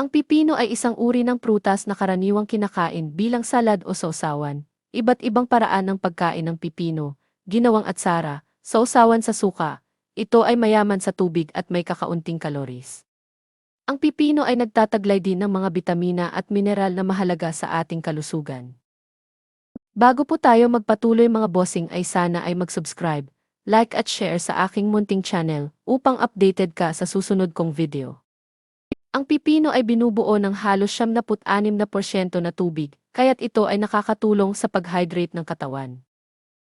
Ang pipino ay isang uri ng prutas na karaniwang kinakain bilang salad o sausawan. Iba't ibang paraan ng pagkain ng pipino, ginawang atsara, sausawan sa suka. Ito ay mayaman sa tubig at may kakaunting kaloris. Ang pipino ay nagtataglay din ng mga bitamina at mineral na mahalaga sa ating kalusugan. Bago po tayo magpatuloy mga bossing ay sana ay mag-subscribe, like at share sa aking munting channel upang updated ka sa susunod kong video. Ang pipino ay binubuo ng halos 76% na tubig, kaya't ito ay nakakatulong sa pag-hydrate ng katawan.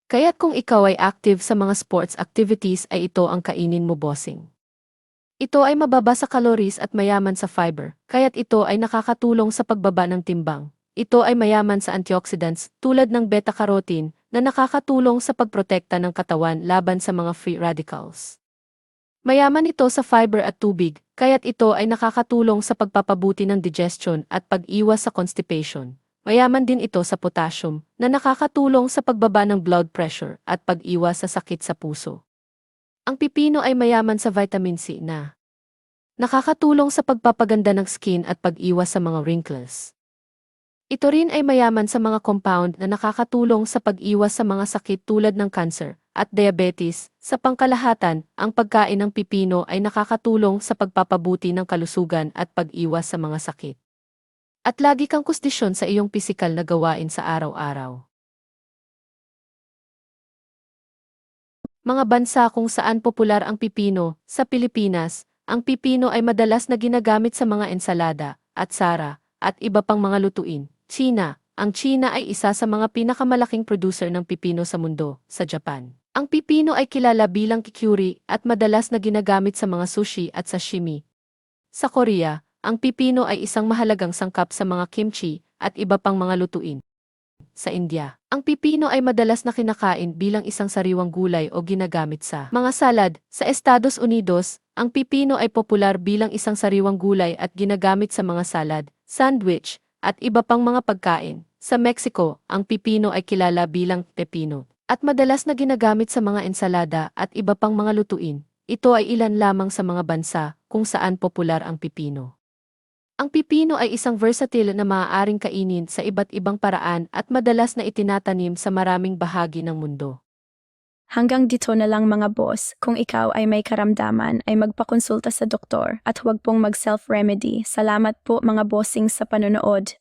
Kaya't kung ikaw ay active sa mga sports activities ay ito ang kainin mo bossing. Ito ay mababa sa calories at mayaman sa fiber, kaya't ito ay nakakatulong sa pagbaba ng timbang. Ito ay mayaman sa antioxidants tulad ng beta-carotene na nakakatulong sa pagprotekta ng katawan laban sa mga free radicals. Mayaman ito sa fiber at tubig, kaya't ito ay nakakatulong sa pagpapabuti ng digestion at pag-iwas sa constipation. Mayaman din ito sa potassium na nakakatulong sa pagbaba ng blood pressure at pag-iwas sa sakit sa puso. Ang pipino ay mayaman sa vitamin C na nakakatulong sa pagpapaganda ng skin at pag-iwas sa mga wrinkles. Ito rin ay mayaman sa mga compound na nakakatulong sa pag-iwas sa mga sakit tulad ng cancer at diabetes. Sa pangkalahatan, ang pagkain ng pipino ay nakakatulong sa pagpapabuti ng kalusugan at pag-iwas sa mga sakit. At lagi kang kondisyon sa iyong pisikal na gawain sa araw-araw. Mga bansa kung saan popular ang pipino, sa Pilipinas, ang pipino ay madalas na ginagamit sa mga ensalada, atsara, at iba pang mga lutuin. China. Ang China ay isa sa mga pinakamalaking producer ng pipino sa mundo, sa Japan. Ang pipino ay kilala bilang curry at madalas na ginagamit sa mga sushi at sashimi. Sa Korea, ang pipino ay isang mahalagang sangkap sa mga kimchi at iba pang mga lutuin. Sa India, ang pipino ay madalas na kinakain bilang isang sariwang gulay o ginagamit sa mga salad. Sa Estados Unidos, ang pipino ay popular bilang isang sariwang gulay at ginagamit sa mga salad, sandwich, at iba pang mga pagkain. Sa Mexico, ang pipino ay kilala bilang pepino at madalas na ginagamit sa mga ensalada at iba pang mga lutuin. Ito ay ilan lamang sa mga bansa kung saan popular ang pipino. Ang pipino ay isang versatile na maaaring kainin sa iba't ibang paraan at madalas na itinatanim sa maraming bahagi ng mundo. Hanggang dito na lang mga boss, kung ikaw ay may karamdaman ay magpakonsulta sa doktor at huwag pong mag-self-remedy. Salamat po mga bossing sa panonood.